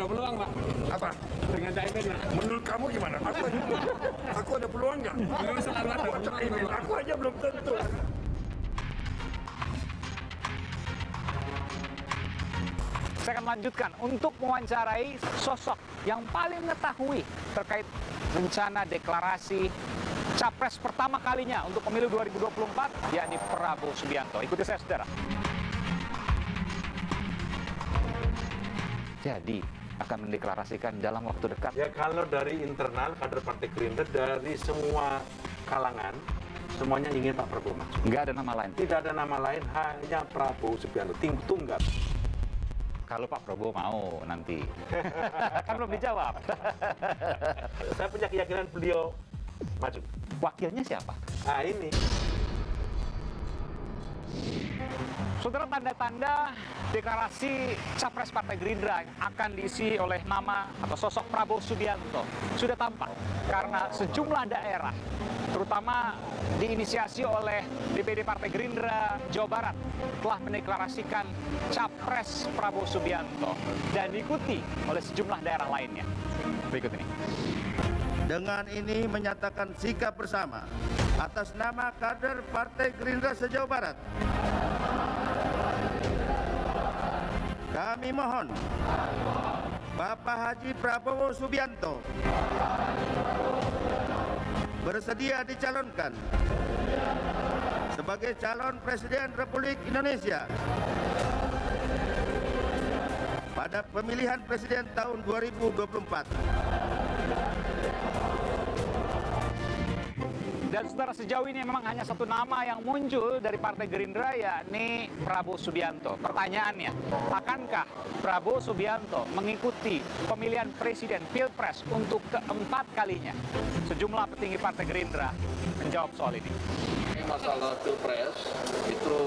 ada peluang, Pak? Apa? Dengan Caimin, Pak? Menurut kamu gimana? Aku ada peluang nggak? Dulu selalu ada Aku peluang, Caimin, Pak. aku aja belum tentu. Saya akan lanjutkan untuk mewawancarai sosok yang paling mengetahui terkait rencana deklarasi Capres pertama kalinya untuk pemilu 2024, yakni Prabowo Subianto. Ikuti saya, saudara. Jadi, akan mendeklarasikan dalam waktu dekat. Ya kalau dari internal kader Partai Gerindra dari semua kalangan semuanya ingin Pak Prabowo maju. Nggak ada nama lain. Tidak ada nama lain, hanya Prabowo Subianto, tim tunggal. Kalau Pak Prabowo mau nanti. Kan belum dijawab. Saya punya keyakinan beliau maju. Wakilnya siapa? Nah ini. Saudara, tanda-tanda deklarasi Capres Partai Gerindra akan diisi oleh nama atau sosok Prabowo Subianto sudah tampak karena sejumlah daerah, terutama diinisiasi oleh DPD Partai Gerindra Jawa Barat, telah mendeklarasikan Capres Prabowo Subianto dan diikuti oleh sejumlah daerah lainnya. Berikut ini. Dengan ini menyatakan sikap bersama atas nama kader Partai Gerindra se-Jawa Barat. Kami mohon Bapak Haji Prabowo Subianto bersedia dicalonkan sebagai calon Presiden Republik Indonesia pada pemilihan Presiden tahun 2024. Dan saudara, sejauh ini memang hanya satu nama yang muncul dari Partai Gerindra, yakni Prabowo Subianto. Pertanyaannya, akankah Prabowo Subianto mengikuti pemilihan Presiden Pilpres untuk keempat kalinya? Sejumlah petinggi Partai Gerindra menjawab soal ini. Masalah Pilpres itu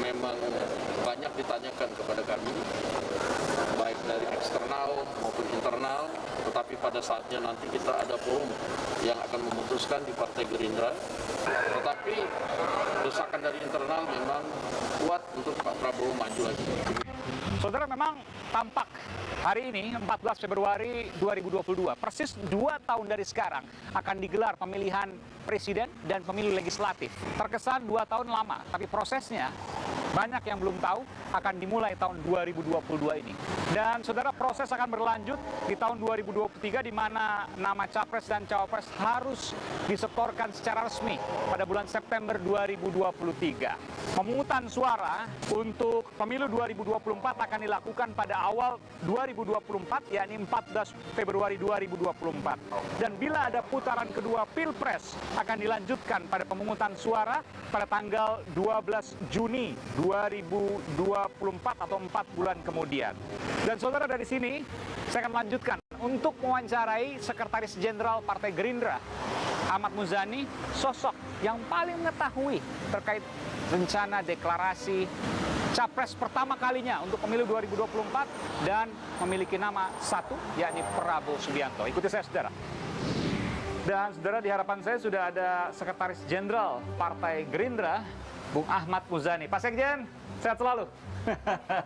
memang banyak ditanyakan kepada kami, baik dari eksternal maupun internal, tetapi pada saatnya nanti kita ada forum yang akan memutuskan di Partai Gerindra. Tetapi desakan dari internal memang kuat untuk Pak Prabowo maju lagi. Saudara, memang tampak hari ini 14 Februari 2022, persis 2 tahun dari sekarang akan digelar pemilihan presiden dan pemilu legislatif. Terkesan 2 tahun lama, tapi prosesnya banyak yang belum tahu akan dimulai tahun 2022 ini. Dan saudara, proses akan berlanjut di tahun 2023 di mana nama Capres dan Cawapres harus disetorkan secara resmi pada bulan September 2023. Pemungutan suara untuk pemilu 2024 akan dilakukan pada awal 2024, yakni 14 Februari 2024. Dan bila ada putaran kedua Pilpres, akan dilanjutkan pada pemungutan suara pada tanggal 12 Juni 2024 atau 4 bulan kemudian. Dan saudara, dari sini saya akan lanjutkan untuk mewawancarai Sekretaris Jenderal Partai Gerindra Ahmad Muzani, sosok yang paling mengetahui terkait rencana deklarasi Capres pertama kalinya untuk pemilu 2024 dan memiliki nama satu, yakni Prabowo Subianto. Ikuti saya, saudara. Dan saudara, di hadapan saya sudah ada Sekretaris Jenderal Partai Gerindra, Bung Ahmad Muzani. Pak Sekjen, sehat selalu.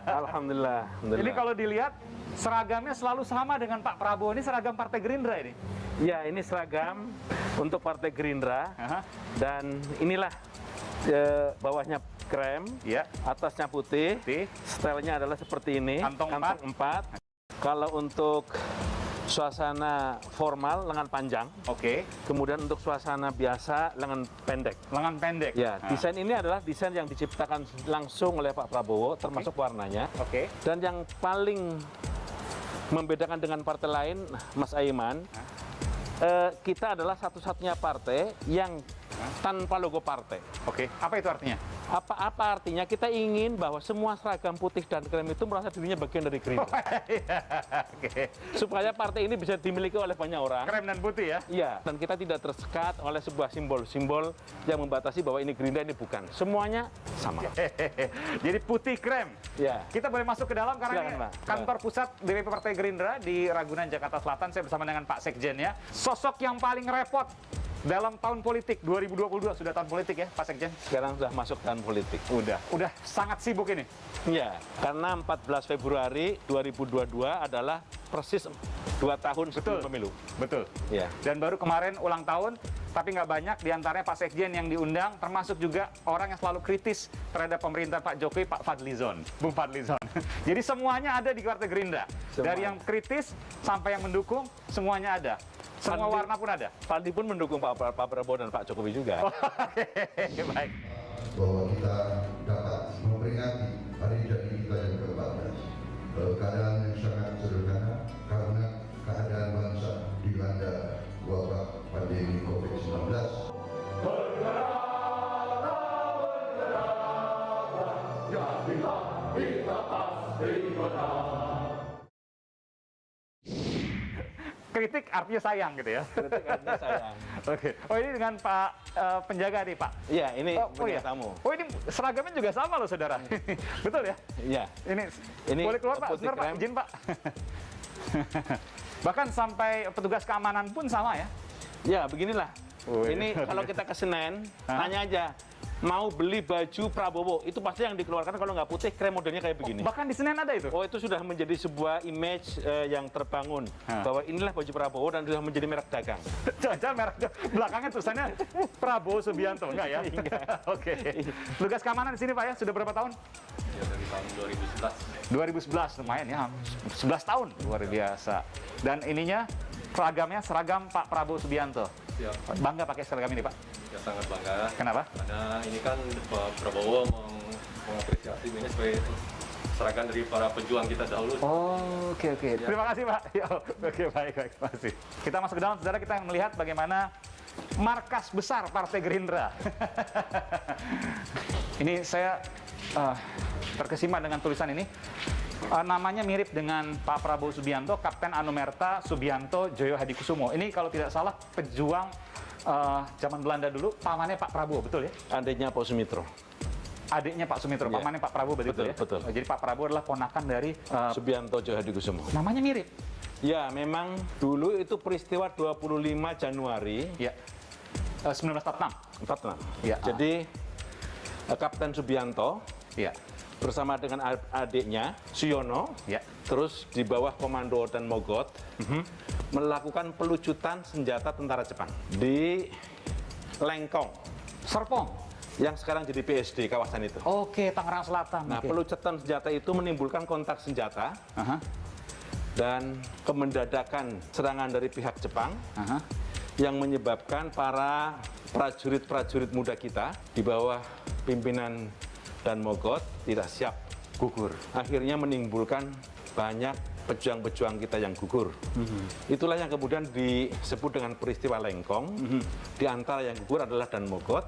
Alhamdulillah. Ini kalau dilihat seragamnya selalu sama dengan Pak Prabowo. Ini seragam Partai Gerindra ini. Ya ini seragam untuk Partai Gerindra. Dan inilah bawahnya krem, Ya. atasnya putih. Stylenya adalah seperti ini. Kantong empat. Kalau untuk suasana formal lengan panjang. Oke. Kemudian untuk suasana biasa lengan pendek. Lengan pendek. Ya, desain ini adalah desain yang diciptakan langsung oleh Pak Prabowo, termasuk warnanya. Oke. Dan yang paling membedakan dengan partai lain, Mas Aiman, kita adalah satu-satunya partai yang tanpa logo partai. Oke. Apa itu artinya? Apa artinya? Kita ingin bahwa semua seragam putih dan krem itu merasa dirinya bagian dari Gerindra. Oke. Supaya partai ini bisa dimiliki oleh banyak orang. Krem dan putih ya? Iya, dan kita tidak tersekat oleh sebuah simbol-simbol yang membatasi bahwa ini Gerindra, ini bukan. Semuanya sama. Jadi putih krem. Ya. Kita boleh masuk ke dalam karena Silakan, ini Pak. kantor pusat DPP Partai Gerindra di Ragunan, Jakarta Selatan. Saya bersama dengan Pak Sekjen ya. Sosok yang paling repot dalam tahun politik 2022, sudah tahun politik ya Pak Sekjen? Sekarang sudah masuk tahun politik. Udah sangat sibuk ini. Ya, karena 14 Februari 2022 adalah persis 2 tahun sebelum pemilu. Betul. Ya. Dan baru kemarin ulang tahun, tapi nggak banyak diantaranya Pak Sekjen yang diundang, termasuk juga orang yang selalu kritis terhadap pemerintahan Pak Jokowi, Pak Fadlizon, Bung Fadlizon. Jadi semuanya ada di Partai Gerindra. Dari yang kritis sampai yang mendukung, semuanya ada. Semua warna pun ada. Fadli pun mendukung Pak Prabowo dan Pak Jokowi juga. Oke, baik. Bahwa kita dapat memperingati hari jadi kita yang ke-14 dalam keadaan yang sangat sederhana karena keadaan bangsa dilanda wabah pandemi COVID-19. Kritik artinya sayang gitu ya. Kritik artinya sayang. Oke. Oh ini dengan Pak penjaga nih Pak. Iya, ini iya. tamu. Oh ini seragamnya juga sama loh saudara. Betul ya? Iya. Ini boleh keluar Pak, putih sebentar Pak, krem. izin Pak. Bahkan sampai petugas keamanan pun sama ya? Ya, beginilah. Ini kalau kita ke Senen, tanya aja. Mau beli baju Prabowo, itu pasti yang dikeluarkan kalau nggak putih, krem modelnya kayak begini. Bahkan di Senen ada itu? Oh, itu sudah menjadi sebuah image yang terbangun. Bahwa inilah baju Prabowo dan sudah menjadi merek dagang. Jangan-jangan merek belakangnya tulisannya Prabowo Subianto, enggak ya? Oke. Tugas keamanan di sini Pak ya, sudah berapa tahun? Ya, dari tahun 2011, 2011. lumayan ya, 11 tahun, luar biasa. Dan ininya seragamnya seragam Pak Prabowo Subianto. Siap. Bangga pakai seragam ini Pak? Ya, sangat bangga. Kenapa? Karena ini kan Pak Prabowo mengapresiasi ini sebagai seragam dari para pejuang kita dahulu. Oh, oke. Terima kasih Pak. Ya, oke, baik, terima kasih. Kita masuk ke dalam, saudara, kita melihat bagaimana markas besar Partai Gerindra. Ini saya terkesima dengan tulisan ini. Namanya mirip dengan Pak Prabowo Subianto, Kapten Anumerta Subianto Joyo Hadikusumo. Ini kalau tidak salah pejuang zaman Belanda dulu, pamannya Pak Prabowo, betul ya? Adiknya Pak Sumitro. Adiknya Pak Sumitro, Iya. pamannya Pak Prabowo, betul ya? Betul. Jadi Pak Prabowo adalah ponakan dari Subianto Joyo Hadikusumo. namanya mirip. Ya, memang dulu itu peristiwa 25 Januari Ya. 1946. 46. Ya. Jadi Kapten Subianto Ya. bersama dengan adiknya Suyono, Ya. terus di bawah komando dan Mogot melakukan pelucutan senjata tentara Jepang di Lengkong Serpong. yang sekarang jadi PSD kawasan itu. Oke, Tangerang Selatan. Nah, Oke. pelucutan senjata itu menimbulkan kontak senjata Aha. dan kemendadakan serangan dari pihak Jepang Aha. yang menyebabkan para prajurit-prajurit muda kita di bawah pimpinan dan Mogot tidak siap gugur. Akhirnya menimbulkan banyak pejuang-pejuang kita yang gugur. Itulah yang kemudian disebut dengan peristiwa Lengkong. Di antara yang gugur adalah Dan Mogot,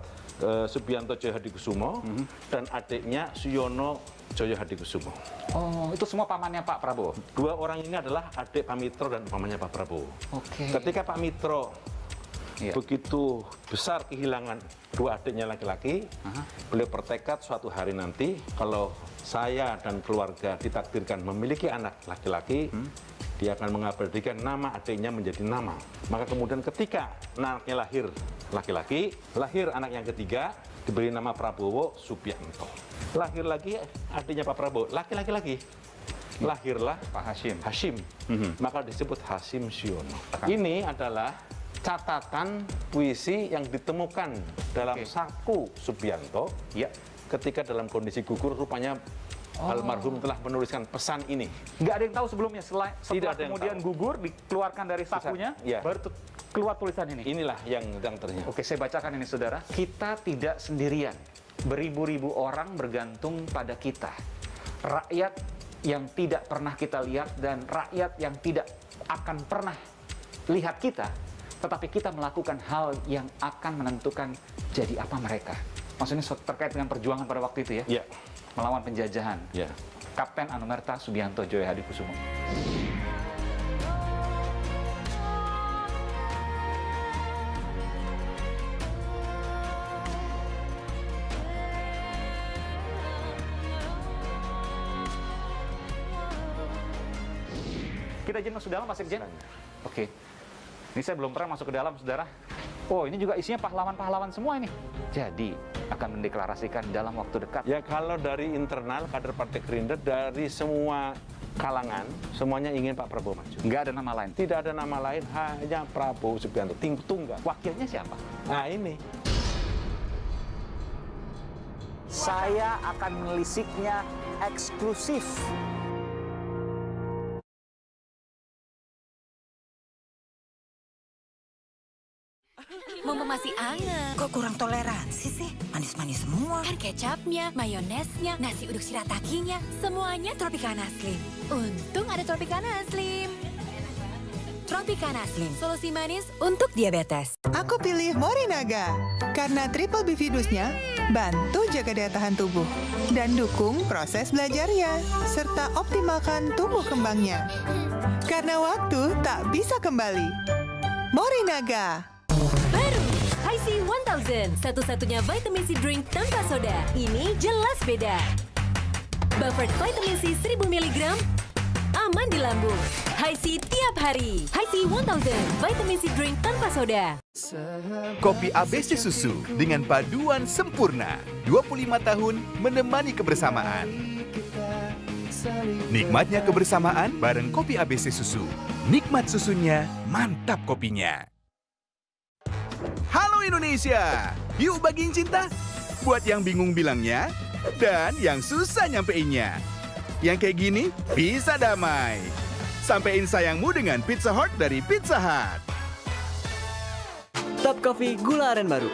Subianto Joyo Hadikusumo, dan adiknya Suyono Joyo Hadikusumo. Oh, itu semua pamannya Pak Prabowo? Dua orang ini adalah adik Pak Mitro dan pamannya Pak Prabowo. Oke. Ketika Pak Mitro Iya. begitu besar kehilangan dua adiknya laki-laki, beliau bertekad suatu hari nanti kalau saya dan keluarga ditakdirkan memiliki anak laki-laki, dia akan mengabadikan nama adiknya menjadi nama. Maka kemudian ketika anaknya lahir laki-laki, lahir anak yang ketiga, diberi nama Prabowo Subianto. Lahir lagi adiknya Pak Prabowo, laki-laki lagi. Lahirlah Pak Hashim. Hashim, maka disebut Hashim Suyono. Ini adalah catatan puisi yang ditemukan dalam saku Subianto Ya. ketika dalam kondisi gugur, rupanya almarhum telah menuliskan pesan ini. Nggak ada yang tahu sebelumnya, setelah Tidak ada yang kemudian tahu. gugur, dikeluarkan dari sakunya, Iya. baru keluar tulisan ini. Inilah yang ternyata. Oke, saya bacakan ini saudara. Kita tidak sendirian. Beribu-ribu orang bergantung pada kita. Rakyat yang tidak pernah kita lihat dan rakyat yang tidak akan pernah lihat kita, tetapi kita melakukan hal yang akan menentukan jadi apa mereka. Maksudnya terkait dengan perjuangan pada waktu itu ya? Ya, Melawan penjajahan. ya. Kapten Anumerta Subianto Joyo Hadikusumo. Kita izin masuk dalam, Pak Sekjen? Oke. Ini saya belum pernah masuk ke dalam, saudara. Oh, ini juga isinya pahlawan-pahlawan semua ini. Jadi, akan mendeklarasikan dalam waktu dekat. Ya, kalau dari internal kader Partai Gerindra, dari semua kalangan semuanya ingin Pak Prabowo maju. Nggak ada nama lain. Tidak ada nama lain, hanya Prabowo Subianto, tunggal. Wakilnya siapa? Nah ini. Saya akan melisiknya eksklusif. Mama masih anget. Kok kurang toleransi sih? Manis-manis semua. Kan kecapnya, mayonesnya, nasi uduk shiratakinya, semuanya Tropicana Slim. Untung ada Tropicana Slim. Tropicana Slim, solusi manis untuk diabetes. Aku pilih Morinaga karena triple bifidusnya bantu jaga daya tahan tubuh dan dukung proses belajarnya serta optimalkan tumbuh kembangnya. Karena waktu tak bisa kembali. Morinaga. Baru, Hi-C 1000, satu-satunya vitamin C drink tanpa soda. Ini jelas beda. Buffered vitamin C 1000 mg, aman di lambung. Hi-C tiap hari. Hi-C 1000, vitamin C drink tanpa soda. Kopi ABC Susu dengan paduan sempurna. 25 tahun menemani kebersamaan. Nikmatnya kebersamaan bareng kopi ABC Susu. Nikmat susunya, mantap kopinya. Halo Indonesia, yuk bagiin cinta. Buat yang bingung bilangnya, dan yang susah nyampeinnya. Yang kayak gini, bisa damai. Sampein sayangmu dengan Pizza Heart dari Pizza Hut. Top Coffee gula aren baru.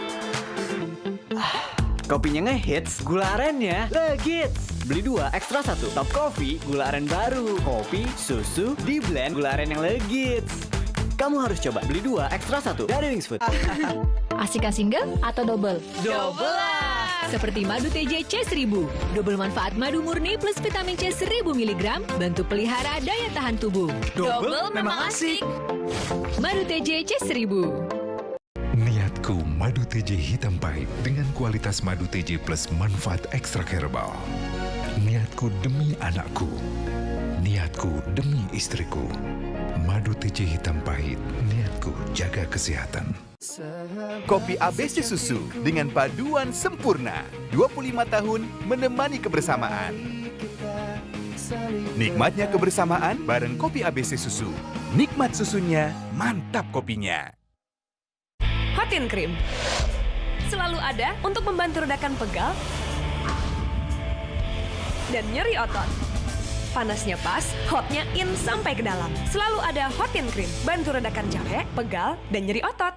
Kopinya ngehits, gula arennya legits. Beli 2, ekstra 1. Top Coffee gula aren baru. Kopi, susu, di blend gula aren yang legits. Kamu harus coba. Beli 2, ekstra 1 dari Wings Food. Asik single atau double? Double lah! Seperti madu TJ C1000. Double manfaat madu murni plus vitamin C 1000 mg. Bantu pelihara daya tahan tubuh. Double memang asik. Madu TJ C1000. Niatku madu TJ hitam pahit dengan kualitas madu TJ plus manfaat ekstra herbal. Niatku demi anakku. Niatku demi istriku. Madu TJ hitam pahit, niatku jaga kesehatan. Kopi ABC Susu dengan paduan sempurna. 25 tahun menemani kebersamaan. Nikmatnya kebersamaan bareng kopi ABC Susu. Nikmat susunya, mantap kopinya. Hotin Cream selalu ada untuk membantu redakan pegal dan nyeri otot. Panasnya pas, hotnya in sampai ke dalam. Selalu ada Hotin Cream, bantu redakan capek, pegal, dan nyeri otot.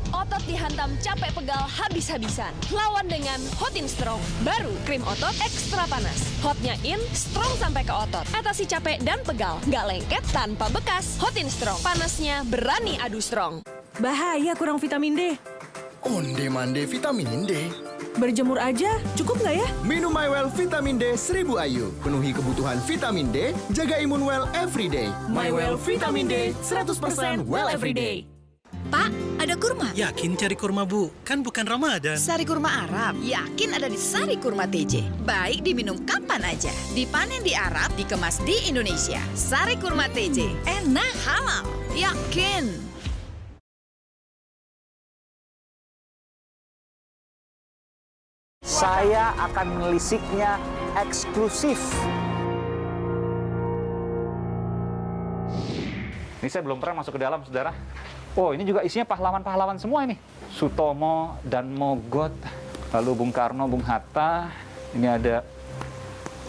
Otot dihantam capek pegal habis-habisan. Lawan dengan Hotin Strong. Baru krim otot ekstra panas. Hotnya in, strong sampai ke otot. Atasi capek dan pegal. Nggak lengket tanpa bekas. Hotin Strong. Panasnya berani adu strong. Bahaya kurang vitamin D. Onde-mande vitamin D. Berjemur aja, cukup nggak ya? Minum MyWell Vitamin D 1000 IU. Penuhi kebutuhan vitamin D, jaga imun well everyday. MyWell Vitamin D 100% well everyday. Pak, ada kurma? Yakin cari kurma, Bu? Kan bukan Ramadan. Sari kurma Arab. Yakin ada di Sari Kurma TJ. Baik diminum kapan aja. Dipanen di Arab, dikemas di Indonesia. Sari Kurma TJ. Enak, halal. Yakin. Saya akan melisiknya eksklusif. Ini saya belum pernah masuk ke dalam, saudara. Oh, ini juga isinya pahlawan-pahlawan semua ini. Sutomo dan Mogot, lalu Bung Karno, Bung Hatta. Ini ada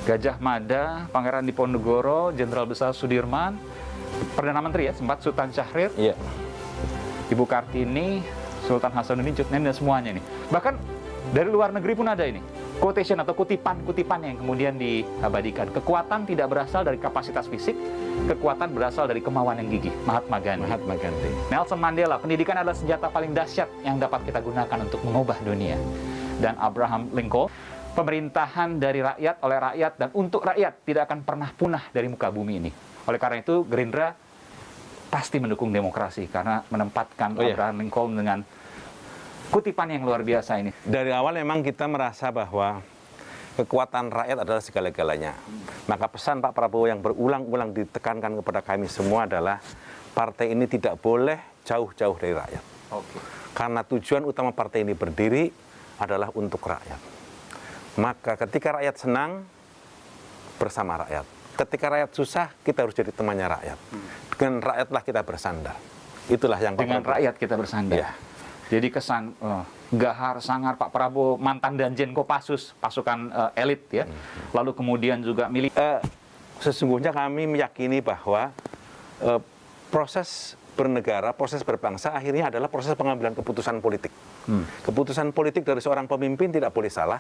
Gajah Mada, Pangeran Diponegoro, Jenderal Besar Sudirman, Perdana Menteri ya, sempat Sultan Syahrir, Iya. Ibu Kartini, Sultan Hasanuddin, Cutnen, dan semuanya ini. Bahkan dari luar negeri pun ada ini. Quotation atau kutipan-kutipan yang kemudian diabadikan. Kekuatan tidak berasal dari kapasitas fisik, kekuatan berasal dari kemauan yang gigih. Mahatma Gandhi. Mahatma Gandhi. Nelson Mandela, pendidikan adalah senjata paling dahsyat yang dapat kita gunakan untuk mengubah dunia. Dan Abraham Lincoln, pemerintahan dari rakyat, oleh rakyat, dan untuk rakyat tidak akan pernah punah dari muka bumi ini. Oleh karena itu, Gerindra pasti mendukung demokrasi karena menempatkan Abraham Lincoln dengan kutipan yang luar biasa ini. Dari awal memang kita merasa bahwa kekuatan rakyat adalah segala-galanya. Maka pesan Pak Prabowo yang berulang-ulang ditekankan kepada kami semua adalah partai ini tidak boleh jauh-jauh dari rakyat. Karena tujuan utama partai ini berdiri adalah untuk rakyat. Maka ketika rakyat senang, bersama rakyat. ketika rakyat susah, kita harus jadi temannya rakyat. Dengan rakyatlah kita bersandar. Itulah yang dengan rakyat kita bersandar. Ya. Jadi kesan gahar sangar Pak Prabowo, mantan Danjen Kopassus, pasukan elit ya. Lalu kemudian juga milik. Sesungguhnya kami meyakini bahwa proses bernegara, proses berbangsa akhirnya adalah proses pengambilan keputusan politik. Keputusan politik dari seorang pemimpin tidak boleh salah,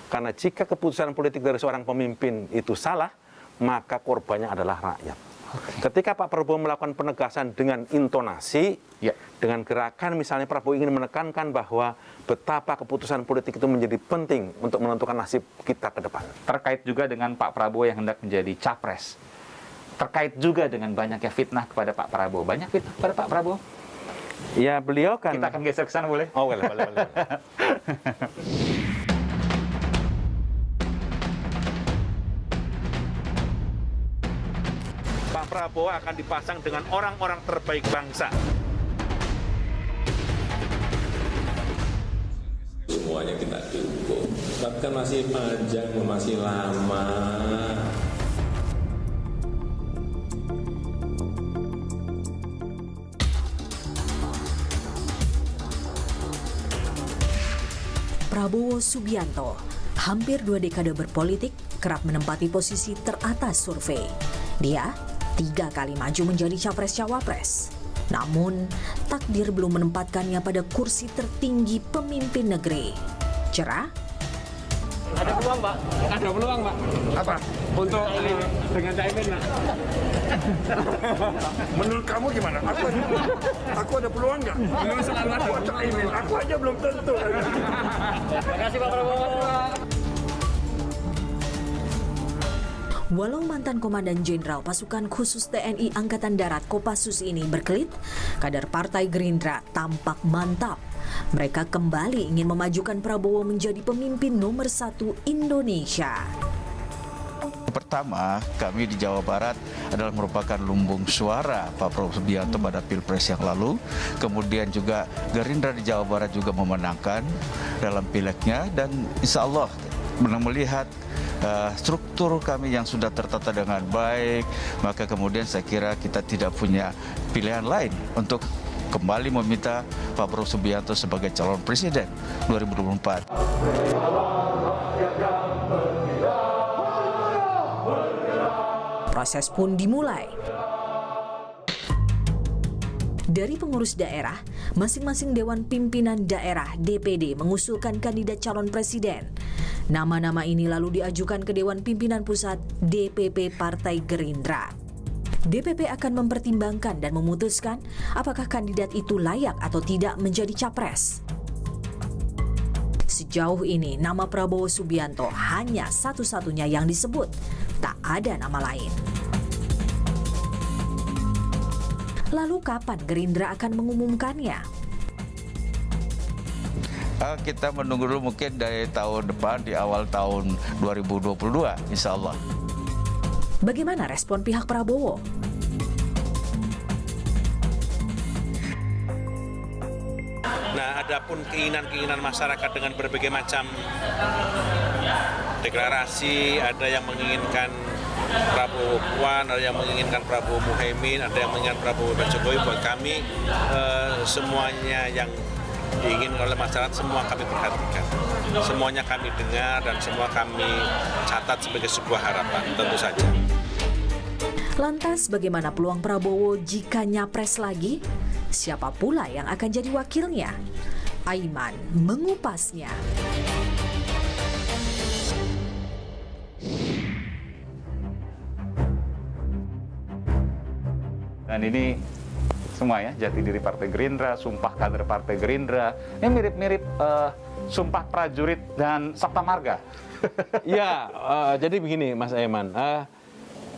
karena jika keputusan politik dari seorang pemimpin itu salah, maka korbannya adalah rakyat. Ketika Pak Prabowo melakukan penegasan dengan intonasi, dengan gerakan, misalnya Prabowo ingin menekankan bahwa betapa keputusan politik itu menjadi penting untuk menentukan nasib kita ke depan. Terkait juga dengan Pak Prabowo yang hendak menjadi capres. Terkait juga dengan banyaknya fitnah kepada Pak Prabowo. Banyak fitnah kepada Pak Prabowo? Ya, beliau kan... Kita akan geser ke sana, boleh? Oh, boleh. Pak Prabowo akan dipasang dengan orang-orang terbaik bangsa. Semuanya kita dukung. Tapi kan masih panjang, masih lama. Prabowo Subianto, hampir 2 dekade berpolitik, kerap menempati posisi teratas survei. Dia 3 kali maju menjadi capres-cawapres. Namun, takdir belum menempatkannya pada kursi tertinggi pemimpin negeri. Cerah? Ada peluang, Pak. Ada peluang, Pak. Apa? Untuk dengan Caimin, Pak. Menurut kamu gimana? Aku ada peluang nggak? Belum selalu ada. Aku aja belum tentu. Terima kasih, Pak Prabowo. Walau mantan Komandan Jenderal Pasukan Khusus TNI Angkatan Darat Kopassus ini berkelit, kader Partai Gerindra tampak mantap. Mereka kembali ingin memajukan Prabowo menjadi pemimpin nomor 1 Indonesia. Pertama, kami di Jawa Barat adalah merupakan lumbung suara Pak Prabowo Subianto pada Pilpres yang lalu. Kemudian juga Gerindra di Jawa Barat juga memenangkan dalam pileknya, dan insya Allah melihat struktur kami yang sudah tertata dengan baik, maka kemudian saya kira kita tidak punya pilihan lain untuk kembali meminta Pak Prabowo Subianto sebagai calon presiden 2024. Proses pun dimulai. Dari pengurus daerah, masing-masing Dewan Pimpinan Daerah DPD mengusulkan kandidat calon presiden. Nama-nama ini lalu diajukan ke Dewan Pimpinan Pusat DPP Partai Gerindra. DPP akan mempertimbangkan dan memutuskan apakah kandidat itu layak atau tidak menjadi capres. Sejauh ini, nama Prabowo Subianto hanya satu-satunya yang disebut, tak ada nama lain. Lalu kapan Gerindra akan mengumumkannya? Kita menunggu dulu mungkin dari tahun depan, di awal tahun 2022, insya Allah. Bagaimana respon pihak Prabowo? Nah, adapun keinginan-keinginan masyarakat dengan berbagai macam deklarasi, ada yang menginginkan Prabowo Puan, ada yang menginginkan Prabowo Muhaimin, ada yang menginginkan Prabowo Jokowi. Buat kami semuanya yang diinginkan oleh masyarakat, semua kami perhatikan, semuanya kami dengar, dan semua kami catat sebagai sebuah harapan, tentu saja. Lantas bagaimana peluang Prabowo jika nyapres lagi? Siapa pula yang akan jadi wakilnya? Aiman mengupasnya. Dan ini semua ya, jati diri Partai Gerindra, sumpah kader Partai Gerindra. Ini mirip-mirip sumpah prajurit dan Sabta Marga. Ya, jadi begini Mas Aiman.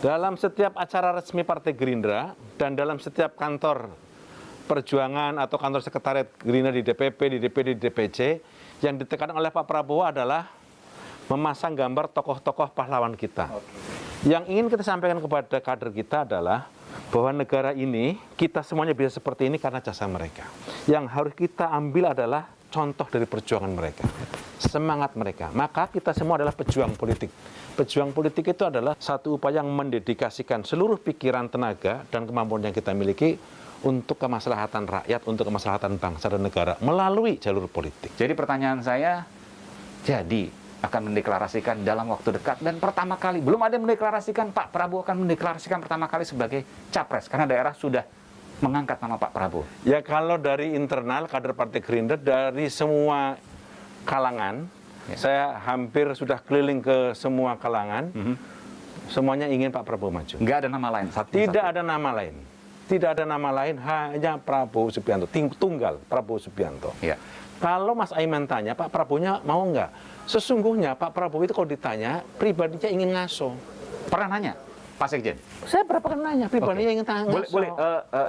Dalam setiap acara resmi Partai Gerindra dan dalam setiap kantor perjuangan atau kantor sekretariat Gerindra di DPP, di DPD, di DPC, yang ditekankan oleh Pak Prabowo adalah memasang gambar tokoh-tokoh pahlawan kita. Yang ingin kita sampaikan kepada kader kita adalah bahwa negara ini, kita semuanya bisa seperti ini karena jasa mereka. Yang harus kita ambil adalah contoh dari perjuangan mereka. semangat mereka. Maka kita semua adalah pejuang politik. Pejuang politik itu adalah satu upaya yang mendedikasikan seluruh pikiran, tenaga, dan kemampuan yang kita miliki untuk kemaslahatan rakyat, untuk kemaslahatan bangsa dan negara melalui jalur politik. Jadi pertanyaan saya, jadi akan mendeklarasikan dalam waktu dekat, dan pertama kali, belum ada yang mendeklarasikan, Pak Prabowo akan mendeklarasikan pertama kali sebagai capres, karena daerah sudah mengangkat nama Pak Prabowo. Ya kalau dari internal kader Partai Gerindra, dari semua kalangan, saya hampir sudah keliling ke semua kalangan, semuanya ingin Pak Prabowo maju. Nggak ada nama lain? Tidak ada nama lain. Tidak ada nama lain, hanya Prabowo Subianto, tunggal Prabowo Subianto. Ya. Kalau Mas Aiman tanya, Pak Prabowo-nya mau nggak? Sesungguhnya Pak Prabowo itu kalau ditanya, pribadinya ingin ngaso. Pernah nanya, Pak Sekjen? Saya berapa kali nanya, pribadinya ingin tanya ngaso. Boleh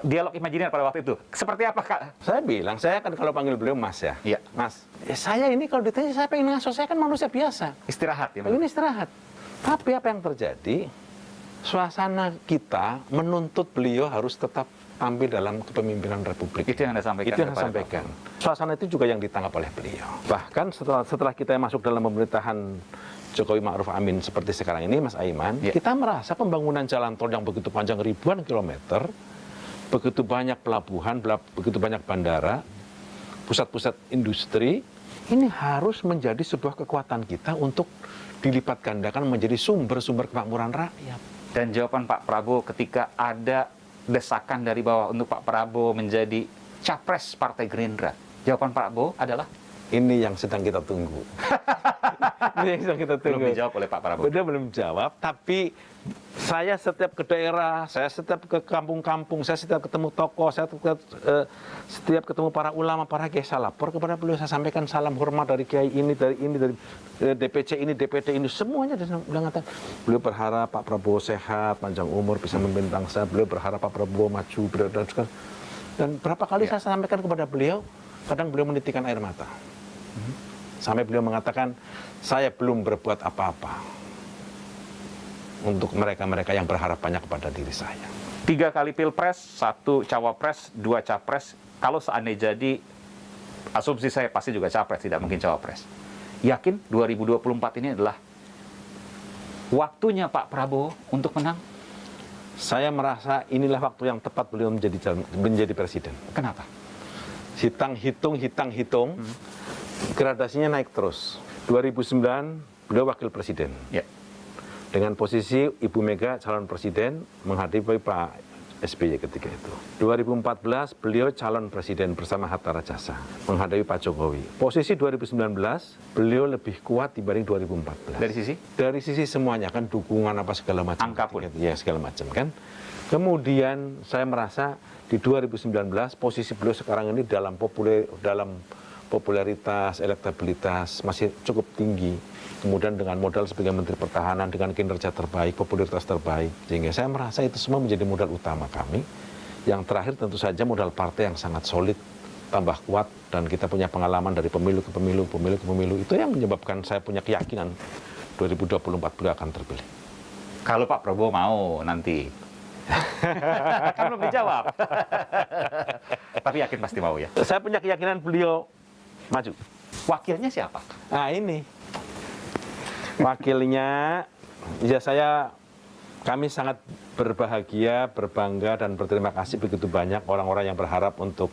dialog imajiner pada waktu itu. Seperti apa, Kak? Saya bilang, saya kan kalau panggil beliau Mas ya. Iya. Mas, saya ini kalau ditanya, saya pengen ngaso, saya kan manusia biasa. Istirahat ya? Pengen istirahat. Tapi apa yang terjadi? Suasana kita menuntut beliau harus tetap tampil dalam kepemimpinan Republik. Itu yang Anda sampaikan. Itu yang saya sampaikan. Suasana itu juga yang ditangkap oleh beliau. Bahkan setelah kita masuk dalam pemerintahan Jokowi Ma'ruf Amin seperti sekarang ini, Mas Aiman, kita merasa pembangunan jalan tol yang begitu panjang ribuan kilometer, begitu banyak pelabuhan, begitu banyak bandara, pusat-pusat industri, ini harus menjadi sebuah kekuatan kita untuk dilipat gandakan menjadi sumber-sumber kemakmuran rakyat. Dan jawaban Pak Prabowo ketika ada desakan dari bawah untuk Pak Prabowo menjadi capres Partai Gerindra, jawaban Pak Prabowo adalah? Ini yang sedang kita tunggu. Ini yang sedang kita tunggu. Belum dijawab oleh Pak Prabowo. Dia belum jawab, tapi saya setiap ke daerah, saya setiap ke kampung-kampung, saya setiap ketemu tokoh, saya setiap ketemu para ulama, para kiai, saya lapor kepada beliau, saya sampaikan salam hormat dari kiai ini, dari DPC ini, DPD ini, semuanya dia bilang, beliau berharap Pak Prabowo sehat, panjang umur, bisa memimpin bangsa, beliau berharap Pak Prabowo maju, dan berapa kali saya sampaikan kepada beliau, kadang beliau menitikan air mata. Sampai beliau mengatakan, saya belum berbuat apa-apa untuk mereka-mereka yang berharap banyak kepada diri saya. 3 kali pilpres, 1 cawapres, 2 capres. Kalau seandainya jadi, asumsi saya pasti juga capres, tidak mungkin cawapres. Yakin 2024 ini adalah waktunya Pak Prabowo untuk menang? Saya merasa inilah waktu yang tepat beliau menjadi presiden. Kenapa? Hitung, gradasinya naik terus. 2009 beliau wakil presiden. Ya. Dengan posisi Ibu Mega calon presiden menghadapi Pak SBY ketika itu. 2014 beliau calon presiden bersama Hatta Rajasa menghadapi Pak Jokowi. Posisi 2019 beliau lebih kuat dibanding 2014. Dari sisi? Dari sisi semuanya kan, dukungan apa segala macam. Angka pun. Ya segala macam kan. Kemudian saya merasa di 2019 posisi beliau sekarang ini dalam popularitas, elektabilitas masih cukup tinggi. Kemudian dengan modal sebagai Menteri Pertahanan, dengan kinerja terbaik, popularitas terbaik. Sehingga saya merasa itu semua menjadi modal utama kami. Yang terakhir tentu saja modal partai yang sangat solid, tambah kuat, dan kita punya pengalaman dari pemilu ke pemilu. Itu yang menyebabkan saya punya keyakinan 2024 beliau akan terpilih. Kalau Pak Prabowo mau nanti. Kan belum dijawab. Tapi yakin pasti mau ya? Saya punya keyakinan beliau maju. Wakilnya siapa? Nah ini. Wakilnya, ya kami sangat berbahagia, berbangga, dan berterima kasih begitu banyak orang-orang yang berharap untuk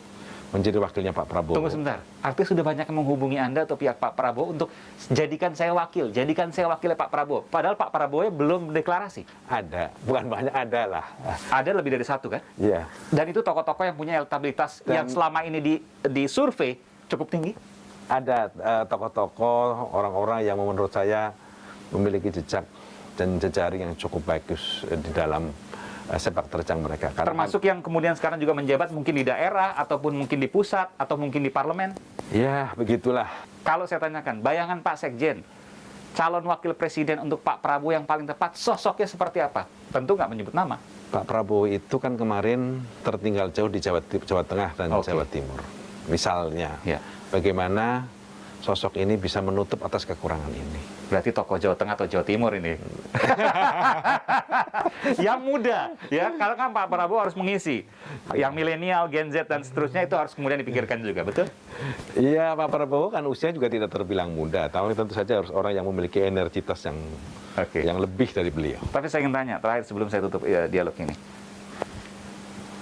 menjadi wakilnya Pak Prabowo. Tunggu sebentar, artinya sudah banyak yang menghubungi Anda atau pihak Pak Prabowo untuk jadikan saya wakilnya Pak Prabowo. Padahal Pak Prabowo belum deklarasi. Ada, bukan banyak, ada lah. Ada lebih dari 1 kan? Iya. Dan itu tokoh-tokoh yang punya elektabilitas yang selama ini di survei cukup tinggi? Ada tokoh-tokoh, orang-orang yang menurut saya memiliki jejak dan jejaring yang cukup bagus di dalam sepak terjang mereka. Termasuk yang kemudian sekarang juga menjabat mungkin di daerah, ataupun mungkin di pusat, atau mungkin di parlemen? Ya, begitulah. Kalau saya tanyakan, bayangan Pak Sekjen, calon wakil presiden untuk Pak Prabowo yang paling tepat, sosoknya seperti apa? Tentu nggak menyebut nama. Pak Prabowo itu kan kemarin tertinggal jauh di Jawa Tengah dan Jawa Timur. Misalnya, bagaimana sosok ini bisa menutup atas kekurangan ini. Berarti tokoh Jawa Tengah atau Jawa Timur ini. Yang muda, ya. Kalau kan Pak Prabowo harus mengisi. Yang milenial, Gen Z, dan seterusnya itu harus kemudian dipikirkan juga, betul? Iya, Pak Prabowo kan usia juga tidak terbilang muda. Tapi tentu saja harus orang yang memiliki energitas yang lebih dari beliau. Tapi saya ingin tanya, terakhir sebelum saya tutup dialog ini.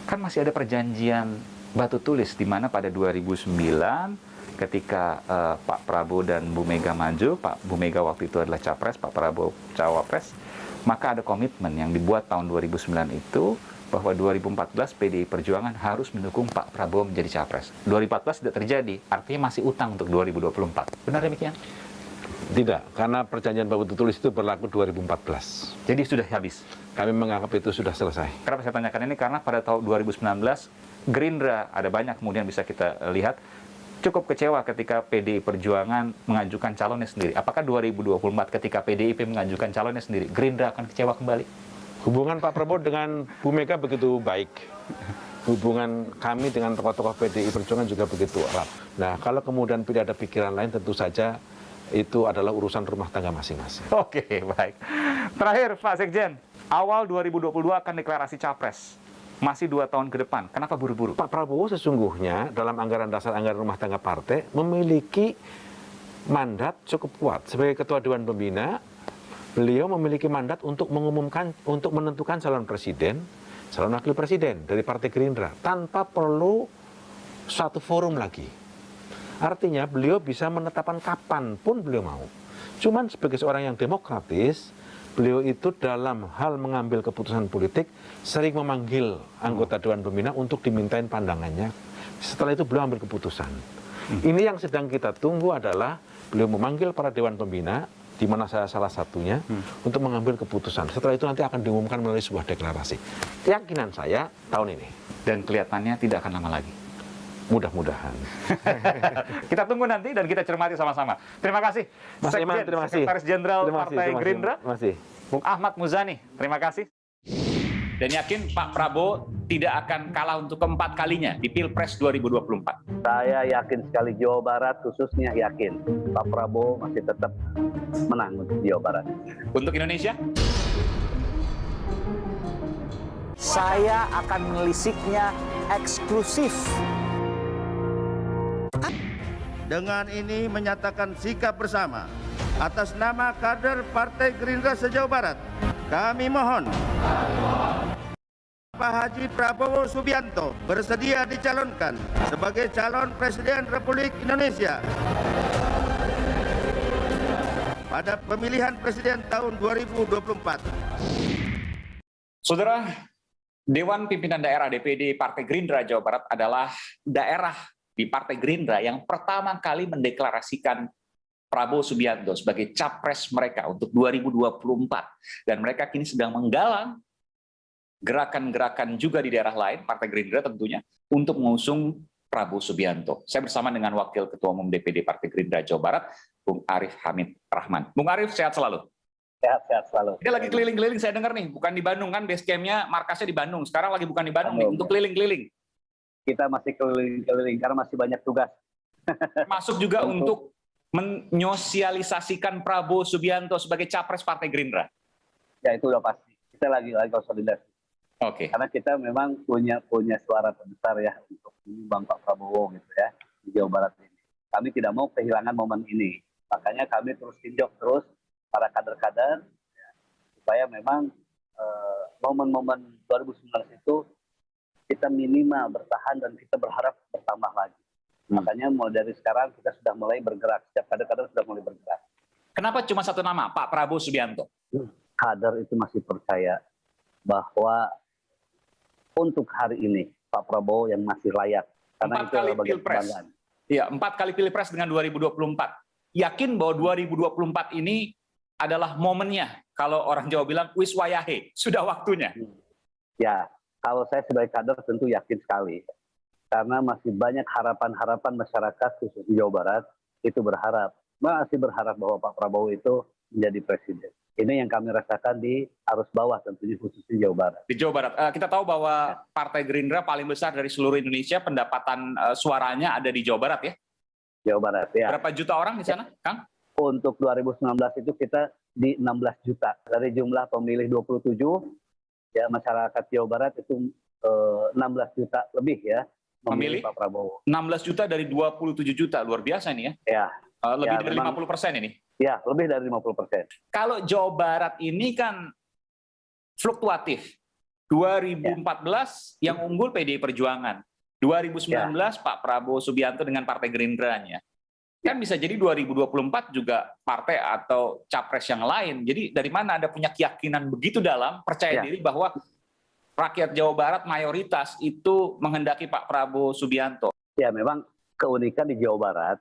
Kan masih ada perjanjian batu tulis, di mana pada 2009 ketika Pak Prabowo dan Bu Mega maju, Bu Mega waktu itu adalah capres, Pak Prabowo cawapres, maka ada komitmen yang dibuat tahun 2009 itu bahwa 2014 PDI Perjuangan harus mendukung Pak Prabowo menjadi capres. 2014 tidak terjadi, artinya masih utang untuk 2024. Benar demikian? Tidak, karena perjanjian batu tulis itu berlaku 2014. Jadi sudah habis? Kami menganggap itu sudah selesai. Kenapa saya tanyakan ini? Karena pada tahun 2019, Gerindra ada banyak kemudian bisa kita lihat, cukup kecewa ketika PDI Perjuangan mengajukan calonnya sendiri. Apakah 2024 ketika PDIP mengajukan calonnya sendiri, Gerindra akan kecewa kembali? Hubungan Pak Prabowo dengan Bu Mega begitu baik. Hubungan kami dengan tokoh-tokoh PDI Perjuangan juga begitu erat. Nah, kalau kemudian tidak ada pikiran lain, tentu saja itu adalah urusan rumah tangga masing-masing. Oke, baik. Terakhir, Pak Sekjen, awal 2022 akan deklarasi capres. Masih 2 tahun ke depan. Kenapa buru-buru? Pak Prabowo sesungguhnya dalam anggaran dasar anggaran rumah tangga partai memiliki mandat cukup kuat. Sebagai Ketua Dewan Pembina, beliau memiliki mandat untuk mengumumkan, untuk menentukan calon presiden, calon wakil presiden dari Partai Gerindra tanpa perlu suatu forum lagi. Artinya beliau bisa menetapkan kapan pun beliau mau. Cuman sebagai seorang yang demokratis, beliau itu dalam hal mengambil keputusan politik sering memanggil anggota Dewan Pembina untuk dimintain pandangannya. Setelah itu beliau ambil keputusan. Ini yang sedang kita tunggu adalah beliau memanggil para Dewan Pembina, di mana saya salah satunya, untuk mengambil keputusan. Setelah itu nanti akan diumumkan melalui sebuah deklarasi. Keyakinan saya tahun ini. Dan kelihatannya tidak akan lama lagi. Mudah-mudahan. Kita tunggu nanti dan kita cermati sama-sama. Terima kasih. Mas Iman, terima kasih. Sekretaris Jenderal Partai Gerindra. Terima kasih. Bung Ahmad Muzani, terima kasih. Dan yakin Pak Prabowo tidak akan kalah untuk keempat kalinya di Pilpres 2024. Saya yakin sekali Jawa Barat khususnya yakin Pak Prabowo masih tetap menang untuk Jawa Barat. Untuk Indonesia? Saya akan menelisiknya eksklusif. Dengan ini menyatakan sikap bersama atas nama kader Partai Gerindra se-Jawa Barat. Kami mohon Pak Haji Prabowo Subianto bersedia dicalonkan sebagai calon Presiden Republik Indonesia pada pemilihan Presiden tahun 2024. Saudara, Dewan Pimpinan Daerah DPD Partai Gerindra Jawa Barat adalah daerah di Partai Gerindra yang pertama kali mendeklarasikan Prabowo Subianto sebagai capres mereka untuk 2024. Dan mereka kini sedang menggalang gerakan-gerakan juga di daerah lain, Partai Gerindra tentunya, untuk mengusung Prabowo Subianto. Saya bersama dengan Wakil Ketua Umum DPD Partai Gerindra Jawa Barat, Bung Arif Hamid Rahman. Bung Arif, sehat selalu? Sehat selalu. Ini lagi keliling-keliling, saya dengar nih, bukan di Bandung kan, base camp-nya, markasnya di Bandung. Sekarang lagi bukan di Bandung nih, untuk keliling-keliling. Kita masih keliling-keliling karena masih banyak tugas. Masuk juga untuk menyosialisasikan Prabowo Subianto sebagai capres Partai Gerindra. Ya itu udah pasti. Kita lagi konsolidasi. Oke. Karena kita memang punya suara terbesar ya untuk menyumbang Pak Prabowo gitu ya di Jawa Barat ini. Kami tidak mau kehilangan momen ini. Makanya kami terus tinjau terus para kader-kader ya, supaya memang momen-momen 2019 itu kita minimal bertahan dan kita berharap bertambah lagi. Makanya mulai dari sekarang kita sudah mulai bergerak. Setiap kader-kader sudah mulai bergerak. Kenapa cuma satu nama, Pak Prabowo Subianto? Kader itu masih percaya bahwa untuk hari ini Pak Prabowo yang masih layak. Karena 4 kali Pilpres. Iya, 4 kali Pilpres dengan 2024. Yakin bahwa 2024 ini adalah momennya. Kalau orang Jawa bilang, wis wayahe, sudah waktunya. Ya, kalau saya sebagai kader tentu yakin sekali. Karena masih banyak harapan-harapan masyarakat khusus di Jawa Barat itu masih berharap bahwa Pak Prabowo itu menjadi presiden. Ini yang kami rasakan di arus bawah tentunya khusus di Jawa Barat. Di Jawa Barat, kita tahu bahwa Partai Gerindra paling besar dari seluruh Indonesia, pendapatan suaranya ada di Jawa Barat ya? Jawa Barat ya. Berapa juta orang di sana, Kang? Untuk 2019 itu kita di 16 juta. Dari jumlah pemilih 27, ya masyarakat Jawa Barat itu 16 juta lebih ya memilih Pak Prabowo. 16 juta dari 27 juta, luar biasa nih ya. Ya. Lebih Ya, dari memang- 50% ini. Ya, lebih dari 50%. Kalau Jawa Barat ini kan fluktuatif. 2014 yang unggul PDI Perjuangan. 2019 Pak Prabowo Subianto dengan Partai Gerindranya. Kan bisa jadi 2024 juga partai atau capres yang lain. Jadi dari mana Anda punya keyakinan begitu dalam, percaya diri bahwa rakyat Jawa Barat mayoritas itu menghendaki Pak Prabowo Subianto? Ya, memang keunikan di Jawa Barat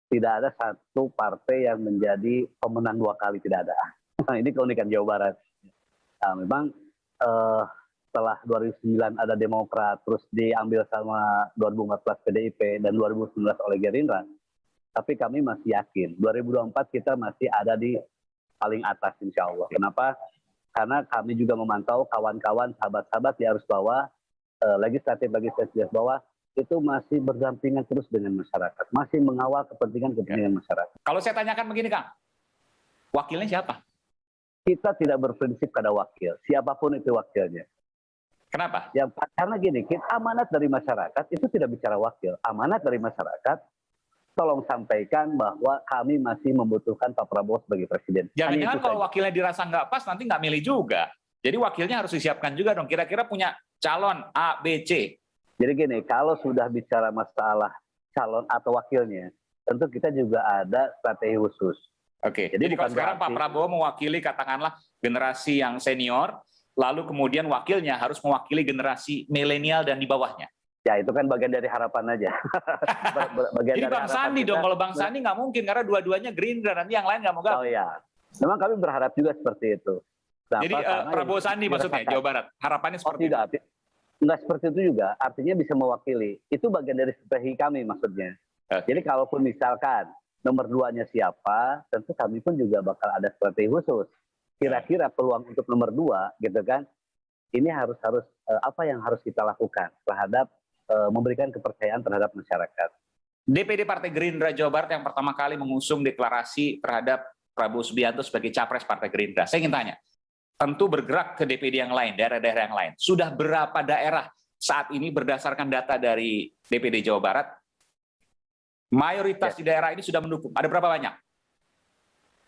tidak ada satu partai yang menjadi pemenang 2 kali, tidak ada. Ini keunikan Jawa Barat. Nah, memang setelah 2009 ada Demokrat, terus diambil sama 2014 PDIP dan 2019 oleh Gerindra. Tapi kami masih yakin 2024 kita masih ada di paling atas insya Allah. Kenapa? Karena kami juga memantau kawan-kawan, sahabat-sahabat di arus bawah, legislatif bawah, itu masih berdampingan terus dengan masyarakat, masih mengawal kepentingan masyarakat. Kalau saya tanyakan begini, Kang, wakilnya siapa? Kita tidak berprinsip pada wakil, siapapun itu wakilnya. Kenapa? Ya, karena gini, amanat dari masyarakat itu tidak bicara wakil. Amanat dari masyarakat, tolong sampaikan bahwa kami masih membutuhkan Pak Prabowo sebagai presiden. Jangan-jangan kalau wakilnya dirasa nggak pas, nanti nggak milih juga. Jadi wakilnya harus disiapkan juga dong. Kira-kira punya calon A, B, C. Jadi gini, kalau sudah bicara masalah calon atau wakilnya, tentu kita juga ada strategi khusus. Oke, jadi kalau sekarang Pak Prabowo mewakili katakanlah generasi yang senior, lalu kemudian wakilnya harus mewakili generasi milenial dan di bawahnya. Ya, itu kan bagian dari harapan aja. Jadi Bang Sandi dong, kalau Bang Sandi nggak mungkin, karena dua-duanya Gerindra, nanti yang lain nggak mau gabung. Oh iya, memang kami berharap juga seperti itu. Kenapa? Jadi Prabowo Sandi maksudnya, Jawa Barat, harapannya seperti itu? Tidak, nggak seperti itu juga, artinya bisa mewakili. Itu bagian dari strategi kami maksudnya. Jadi kalaupun misalkan nomor 2-nya siapa, tentu kami pun juga bakal ada strategi khusus. Kira-kira peluang untuk nomor 2, gitu kan, ini harus apa yang harus kita lakukan terhadap memberikan kepercayaan terhadap masyarakat. DPD Partai Gerindra Jawa Barat yang pertama kali mengusung deklarasi terhadap Prabowo Subianto sebagai capres Partai Gerindra. Saya ingin tanya, tentu bergerak ke DPD yang lain, daerah-daerah yang lain. Sudah berapa daerah saat ini berdasarkan data dari DPD Jawa Barat, mayoritas di daerah ini sudah mendukung? Ada berapa banyak?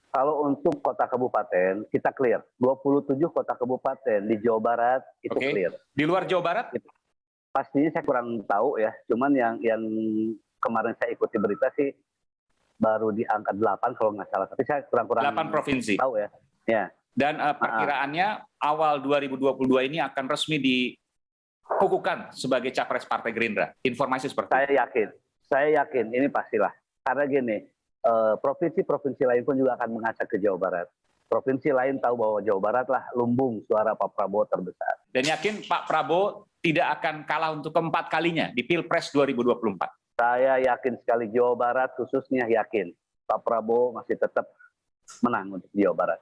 Kalau untuk kota kabupaten, kita clear. 27 kota kabupaten di Jawa Barat itu clear. Di luar Jawa Barat? Pastinya saya kurang tahu ya. Cuman yang kemarin saya ikuti berita sih baru di angka 8 kalau nggak salah. Tapi saya kurang 8 provinsi. Tahu ya. Ya. Dan perkiraannya awal 2022 ini akan resmi dikukuhkan sebagai capres Partai Gerindra. Informasi seperti itu. Saya yakin ini pastilah. Karena gini, provinsi-provinsi lain pun juga akan mengacak ke Jawa Barat. Provinsi lain tahu bahwa Jawa Barat lah lumbung suara Pak Prabowo terbesar. Dan yakin Pak Prabowo tidak akan kalah untuk keempat kalinya di Pilpres 2024. Saya yakin sekali, Jawa Barat khususnya yakin Pak Prabowo masih tetap menang untuk Jawa Barat.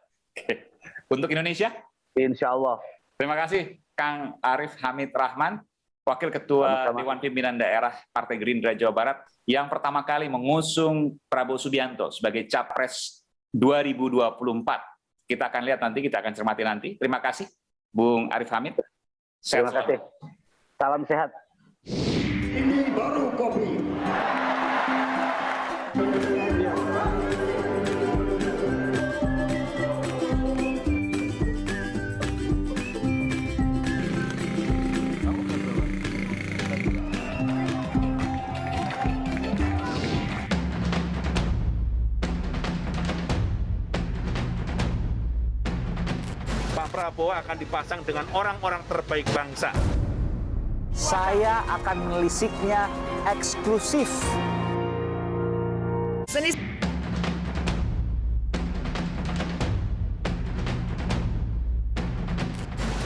Untuk Indonesia? Insya Allah. Terima kasih Kang Arif Hamid Rahman, Wakil Ketua Dewan Pimpinan Daerah Partai Gerindra Jawa Barat, yang pertama kali mengusung Prabowo Subianto sebagai Capres 2024. Kita akan lihat nanti, kita akan cermati nanti. Terima kasih, Bung Arif Hamid. Terima kasih. Salam sehat. Ini baru kopi. Pak Prabowo akan dipasang dengan orang-orang terbaik bangsa. Saya akan melisiknya eksklusif.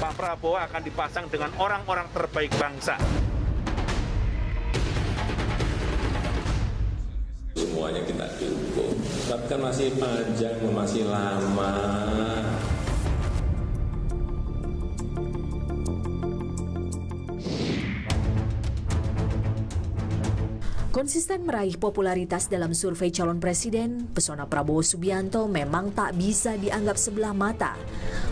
Pak Prabowo akan dipasang dengan orang-orang terbaik bangsa. Semuanya kita dukung. Tapi kan masih panjang, masih lama. Konsisten meraih popularitas dalam survei calon presiden, pesona Prabowo Subianto memang tak bisa dianggap sebelah mata.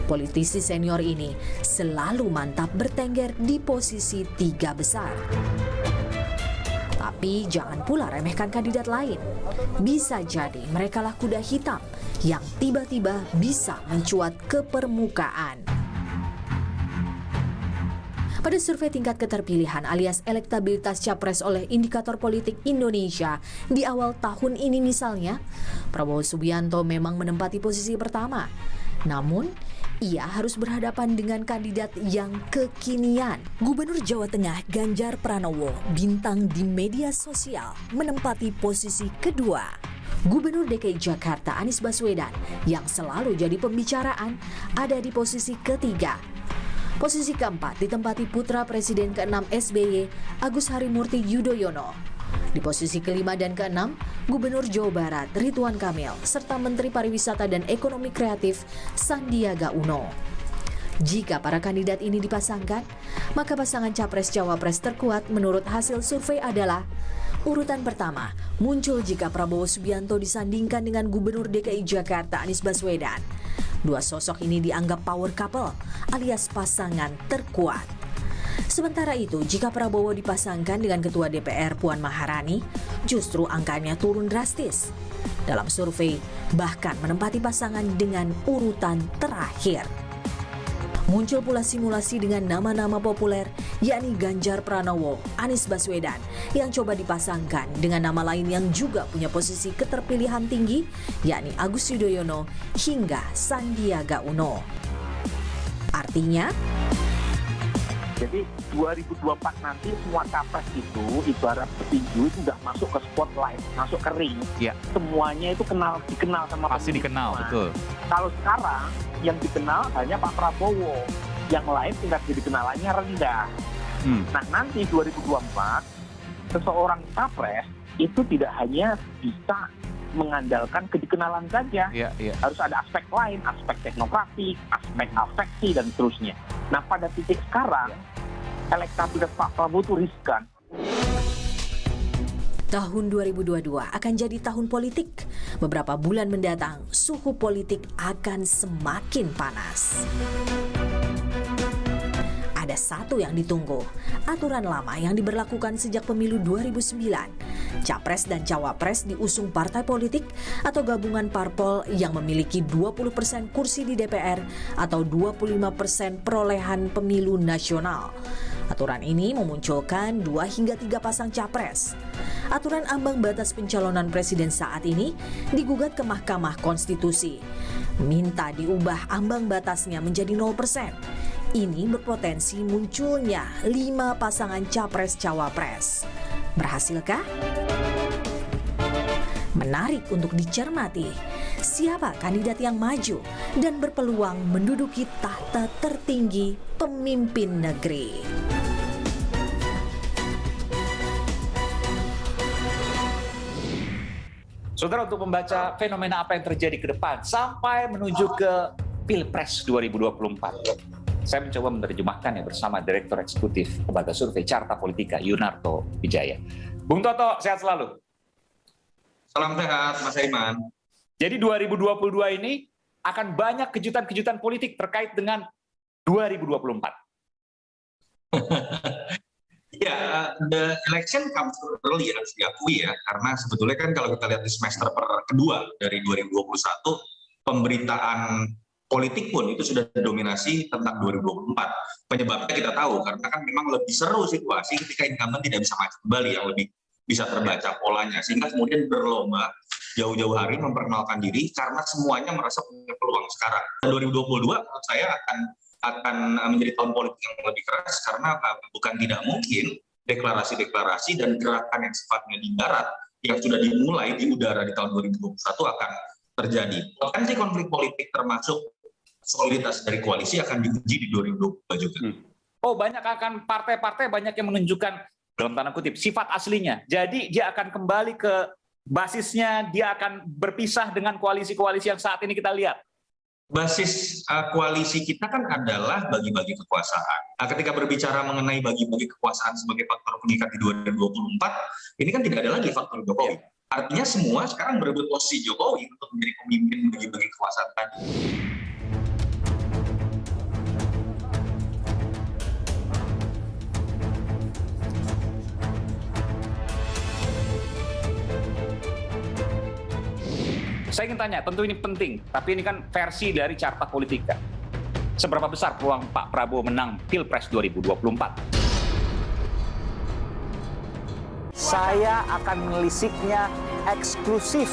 Politisi senior ini selalu mantap bertengger di posisi 3 besar. Tapi jangan pula remehkan kandidat lain. Bisa jadi merekalah kuda hitam yang tiba-tiba bisa mencuat ke permukaan. Pada survei tingkat keterpilihan alias elektabilitas capres oleh Indikator Politik Indonesia di awal tahun ini misalnya, Prabowo Subianto memang menempati posisi pertama. Namun, ia harus berhadapan dengan kandidat yang kekinian. Gubernur Jawa Tengah Ganjar Pranowo, bintang di media sosial, menempati posisi kedua. Gubernur DKI Jakarta Anies Baswedan yang selalu jadi pembicaraan ada di posisi ketiga. Posisi keempat ditempati putra Presiden ke-6 SBY, Agus Harimurti Yudhoyono. Di posisi kelima dan keenam, Gubernur Jawa Barat Ridwan Kamil serta Menteri Pariwisata dan Ekonomi Kreatif Sandiaga Uno. Jika para kandidat ini dipasangkan, maka pasangan Capres-Cawapres terkuat menurut hasil survei adalah urutan pertama muncul jika Prabowo Subianto disandingkan dengan Gubernur DKI Jakarta Anies Baswedan. Dua sosok ini dianggap power couple alias pasangan terkuat. Sementara itu, jika Prabowo dipasangkan dengan Ketua DPR Puan Maharani, justru angkanya turun drastis. Dalam survei, bahkan menempati pasangan dengan urutan terakhir. Muncul pula simulasi dengan nama-nama populer, yakni Ganjar Pranowo, Anies Baswedan, yang coba dipasangkan dengan nama lain yang juga punya posisi keterpilihan tinggi, yakni Agus Yudhoyono hingga Sandiaga Uno. Artinya, jadi 2024 nanti semua capres itu ibarat petinju itu sudah masuk ke spotlight, masuk ke ring. Ya. Semuanya itu dikenal sama pasti dikenal, betul. Kalau sekarang yang dikenal hanya Pak Prabowo, yang lain tingkat dikenalannya rendah. Nah nanti 2024 seseorang capres itu tidak hanya bisa mengandalkan kedikenalan saja, harus ada aspek lain, aspek teknokratik, aspek afeksi dan seterusnya. Nah pada titik sekarang elektabilitas Pak Prabowo itu riskan. Tahun 2022 akan jadi tahun politik. Beberapa bulan mendatang, suhu politik akan semakin panas. Ada satu yang ditunggu, aturan lama yang diberlakukan sejak pemilu 2009. Capres dan Cawapres diusung partai politik atau gabungan parpol yang memiliki 20% kursi di DPR atau 25% perolehan pemilu nasional. Aturan ini memunculkan 2 hingga 3 pasang capres. Aturan ambang batas pencalonan presiden saat ini digugat ke Mahkamah Konstitusi. Minta diubah ambang batasnya menjadi 0%. Ini berpotensi munculnya 5 pasangan capres-cawapres. Berhasilkah? Menarik untuk dicermati. Siapa kandidat yang maju dan berpeluang menduduki tahta tertinggi pemimpin negeri? Saudara, untuk membaca fenomena apa yang terjadi ke depan sampai menuju ke Pilpres 2024, saya mencoba menerjemahkannya bersama Direktur Eksekutif Lembaga Survei Carta Politika, Yunarto Wijaya. Bung Toto, sehat selalu. Salam sehat, Mas Aiman. Jadi 2022 ini akan banyak kejutan-kejutan politik terkait dengan 2024. Ya, the election comes early harus diakui ya, karena sebetulnya kan kalau kita lihat di semester kedua dari 2021, pemberitaan politik pun itu sudah dominasi tentang 2024. Penyebabnya kita tahu, karena kan memang lebih seru situasi ketika incumbent tidak bisa maju kembali, yang lebih bisa terbaca polanya, sehingga kemudian berlomba jauh-jauh hari memperkenalkan diri karena semuanya merasa punya peluang sekarang. 2022 menurut saya akan menjadi tahun politik yang lebih keras karena bukan tidak mungkin deklarasi-deklarasi dan gerakan yang sifatnya di darat yang sudah dimulai di udara di tahun 2021 akan terjadi. Potensi konflik politik termasuk soliditas dari koalisi akan diuji di 2022 juga. Oh, banyak partai-partai banyak yang menunjukkan dalam tanda kutip sifat aslinya. Jadi dia akan kembali ke basisnya, dia akan berpisah dengan koalisi-koalisi yang saat ini kita lihat. Basis koalisi kita kan adalah bagi-bagi kekuasaan. Nah, ketika berbicara mengenai bagi-bagi kekuasaan sebagai faktor pengikat di 2024, ini kan tidak ada lagi faktor Jokowi. Artinya semua sekarang berebut posisi Jokowi untuk menjadi pemimpin bagi-bagi kekuasaan tadi. Saya ingin tanya, tentu ini penting, tapi ini kan versi dari Carta Politika. Seberapa besar peluang Pak Prabowo menang Pilpres 2024? Saya akan menelisiknya eksklusif.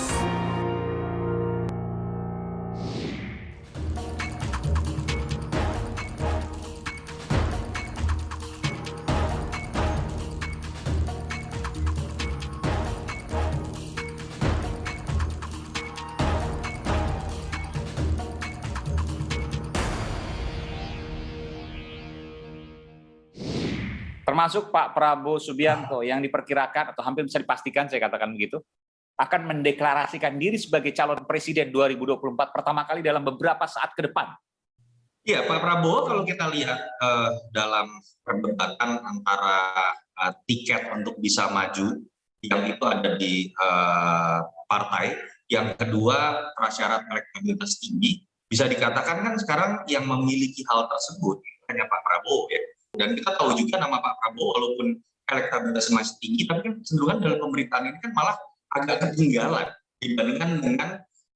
Termasuk Pak Prabowo Subianto yang diperkirakan atau hampir bisa dipastikan, saya katakan begitu, akan mendeklarasikan diri sebagai calon presiden 2024 pertama kali dalam beberapa saat ke depan. Iya, Pak Prabowo kalau kita lihat dalam perdebatan antara tiket untuk bisa maju, yang itu ada di partai, yang kedua prasyarat elektabilitas tinggi, bisa dikatakan kan sekarang yang memiliki hal tersebut hanya Pak Prabowo ya. Dan kita tahu juga nama Pak Prabowo walaupun elektabilitas masih tinggi, tapi kan cenderungan dalam pemerintahan ini kan malah agak ketinggalan dibandingkan dengan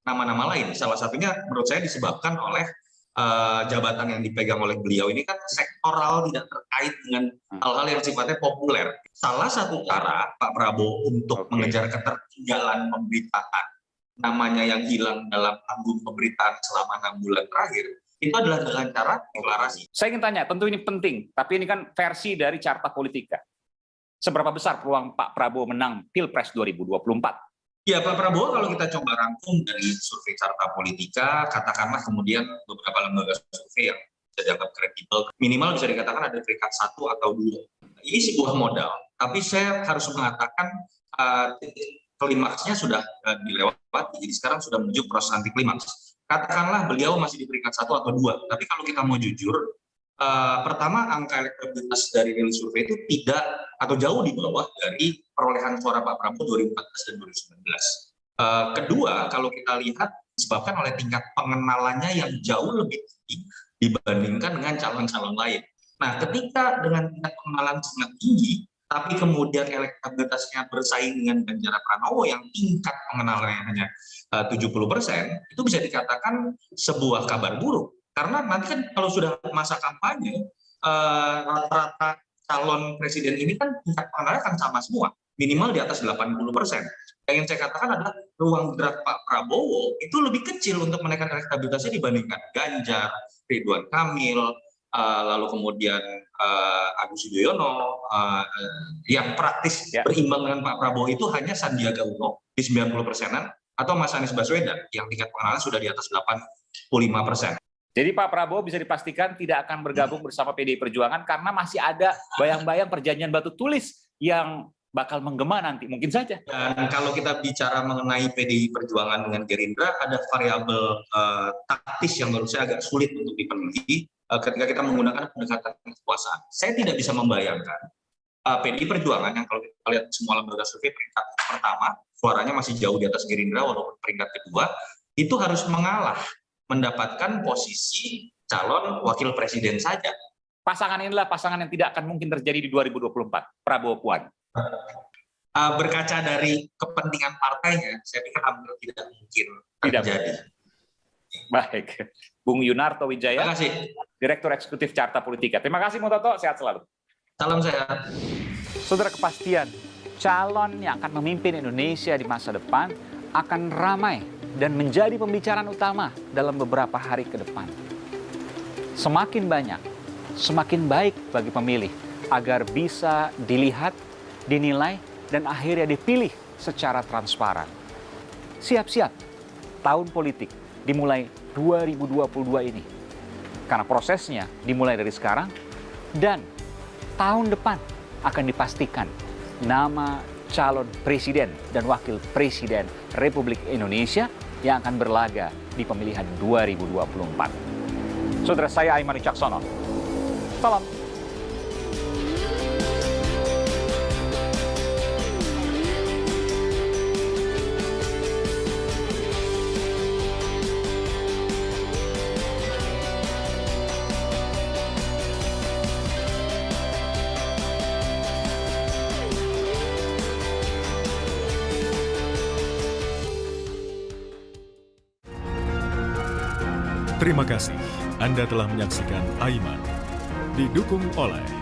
nama-nama lain. Salah satunya menurut saya disebabkan oleh jabatan yang dipegang oleh beliau ini kan sektoral, tidak terkait dengan hal-hal yang sifatnya populer. Salah satu cara Pak Prabowo untuk mengejar ketertinggalan pemberitaan, namanya yang hilang dalam panggung pemberitaan selama 6 bulan terakhir, itu adalah dengan cara deklarasi. Saya ingin tanya, tentu ini penting, tapi ini kan versi dari Carta Politika. Seberapa besar peluang Pak Prabowo menang Pilpres 2024? Ya, Pak Prabowo kalau kita coba rangkum dari survei Carta Politika, katakanlah kemudian beberapa lembaga survei yang bisa dianggap kredibel, minimal bisa dikatakan ada peringkat 1 atau 2. Ini sebuah modal, tapi saya harus mengatakan klimaksnya sudah dilewati, jadi sekarang sudah menuju proses anti klimaks. Katakanlah beliau masih di peringkat 1 atau 2, tapi kalau kita mau jujur, pertama angka elektabilitas dari rilis survei itu tidak atau jauh di bawah dari perolehan suara Pak Prabowo 2014 dan 2019. Kedua, kalau kita lihat disebabkan oleh tingkat pengenalannya yang jauh lebih tinggi dibandingkan dengan calon-calon lain. Nah, ketika dengan tingkat pengenalan sangat tinggi, tapi kemudian elektabilitasnya bersaing dengan Ganjar Pranowo yang tingkat pengenalannya hanya 70%, itu bisa dikatakan sebuah kabar buruk. Karena nanti kan kalau sudah masa kampanye, rata-rata calon presiden ini kan tingkat pengenalan akan sama semua, minimal di atas 80%. Yang ingin saya katakan adalah ruang gerak Pak Prabowo itu lebih kecil untuk menaikkan elektabilitasnya dibandingkan Ganjar, Ridwan Kamil, lalu kemudian Agus Yudhoyono, yang praktis berimbang dengan Pak Prabowo itu hanya Sandiaga Uno di 90%-an, atau Mas Anies Baswedan yang tingkat pengenalan sudah di atas 85%. Jadi Pak Prabowo bisa dipastikan tidak akan bergabung bersama PDI Perjuangan karena masih ada bayang-bayang perjanjian batu tulis yang bakal menggema nanti, mungkin saja. Dan kalau kita bicara mengenai PDI Perjuangan dengan Gerindra, ada variabel taktis yang menurut saya agak sulit untuk dipenuhi ketika kita menggunakan pendekatan kekuasaan. Saya tidak bisa membayangkan PDI Perjuangan yang kalau kita lihat semua lembaga survei peringkat pertama, suaranya masih jauh di atas Gerindra, walaupun peringkat kedua, itu harus mengalah mendapatkan posisi calon wakil presiden saja. Pasangan inilah pasangan yang tidak akan mungkin terjadi di 2024, Prabowo Puan. Berkaca dari kepentingan partainya, saya pikir hampir tidak mungkin terjadi. Baik, Bung Yunarto Wijaya, terima kasih. Direktur Eksekutif Carta Politika. Terima kasih, Bung Toto, sehat selalu. Salam sehat. Saudara, kepastian calon yang akan memimpin Indonesia di masa depan akan ramai dan menjadi pembicaraan utama dalam beberapa hari ke depan. Semakin banyak, semakin baik bagi pemilih agar bisa dilihat, dinilai, dan akhirnya dipilih secara transparan. Siap-siap, tahun politik dimulai 2022 ini. Karena prosesnya dimulai dari sekarang dan tahun depan akan dipastikan nama calon presiden dan wakil presiden Republik Indonesia yang akan berlaga di pemilihan 2024. Saudara saya Aiman Wicaksono. Salam. Terima kasih Anda telah menyaksikan Aiman. Didukung oleh